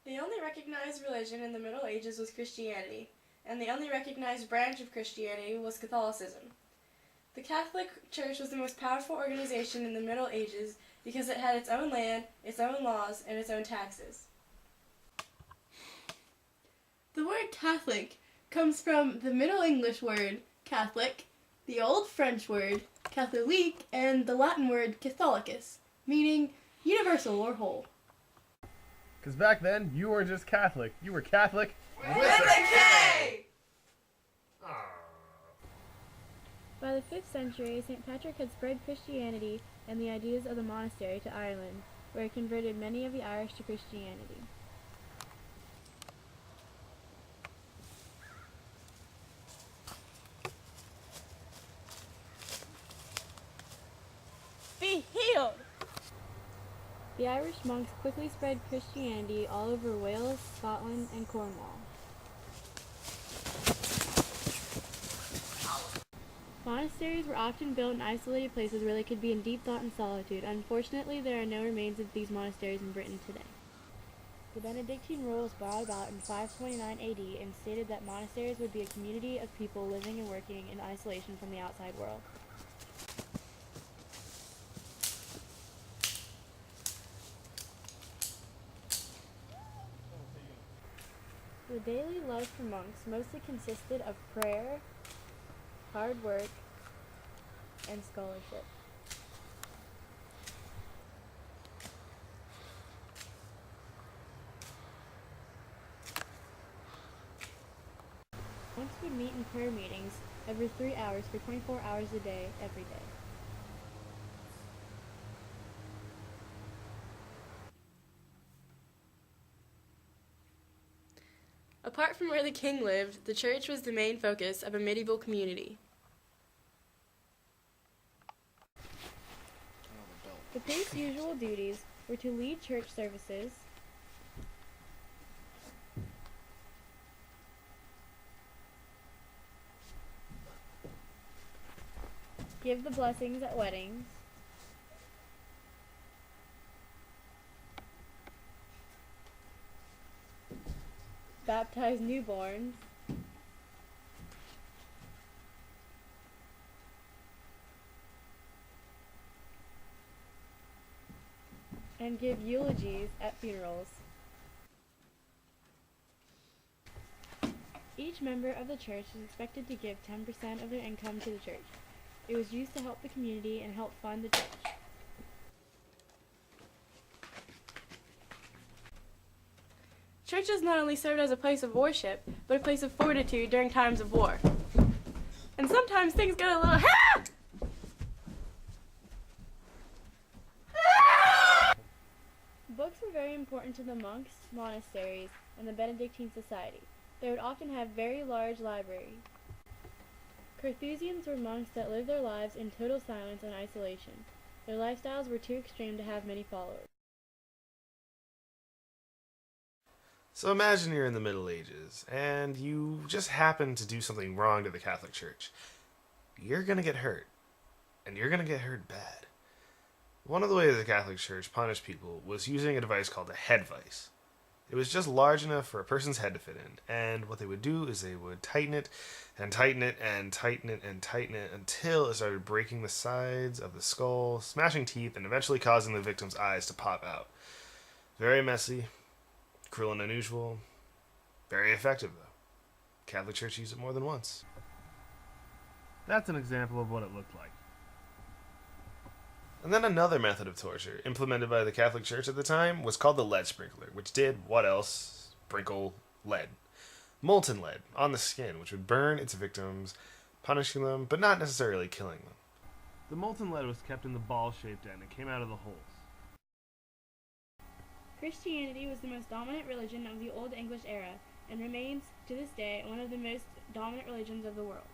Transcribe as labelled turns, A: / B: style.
A: The only recognized religion in the Middle Ages was Christianity, and the only recognized branch of Christianity was Catholicism. The Catholic Church was the most powerful organization in the Middle Ages because it had its own land, its own laws, and its own taxes. The word Catholic comes from the Middle English word Catholic, the Old French word catholique, and the Latin word Catholicus, meaning universal or whole.
B: Because back then, you weren't just Catholic. You were Catholic
A: with a K!
C: By the 5th century, St. Patrick had spread Christianity and the ideas of the monastery to Ireland, where it converted many of the Irish to Christianity.
A: Be healed!
C: The Irish monks quickly spread Christianity all over Wales, Scotland, and Cornwall. Monasteries were often built in isolated places where they could be in deep thought and solitude. Unfortunately, there are no remains of these monasteries in Britain today. The Benedictine rule was brought about in 529 AD and stated that monasteries would be a community of people living and working in isolation from the outside world. The daily life for monks mostly consisted of prayer, hard work, and scholarship. Monks would meet in prayer meetings every 3 hours for 24 hours a day, every day.
A: Apart from where the king lived, the church was the main focus of a medieval community.
C: The priest's usual duties were to lead church services, give the blessings at weddings, baptize newborns, and give eulogies at funerals. Each member of the church was expected to give 10% of their income to the church. It was used to help the community and help fund the church.
A: Churches not only served as a place of worship, but a place of fortitude during times of war. And sometimes things get a little
C: Books were very important to the monks, monasteries, and the Benedictine society. They would often have very large libraries. Carthusians were monks that lived their lives in total silence and isolation. Their lifestyles were too extreme to have many followers.
D: So imagine you're in the Middle Ages, and you just happen to do something wrong to the Catholic Church. You're going to get hurt, and you're going to get hurt bad. One of the ways the Catholic Church punished people was using a device called a head vice. It was just large enough for a person's head to fit in, and what they would do is they would tighten it, and tighten it, and tighten it, and tighten it, until it started breaking the sides of the skull, smashing teeth, and eventually causing the victim's eyes to pop out. Very messy, cruel and unusual, very effective though. Catholic Church used it more than once.
B: That's an example of what it looked like.
D: And then another method of torture, implemented by the Catholic Church at the time, was called the lead sprinkler, which did, what else? Sprinkle lead. Molten lead on the skin, which would burn its victims, punishing them, but not necessarily killing them.
B: The molten lead was kept in the ball-shaped end and came out of the holes.
C: Christianity was the most dominant religion of the Old English era and remains, to this day, one of the most dominant religions of the world.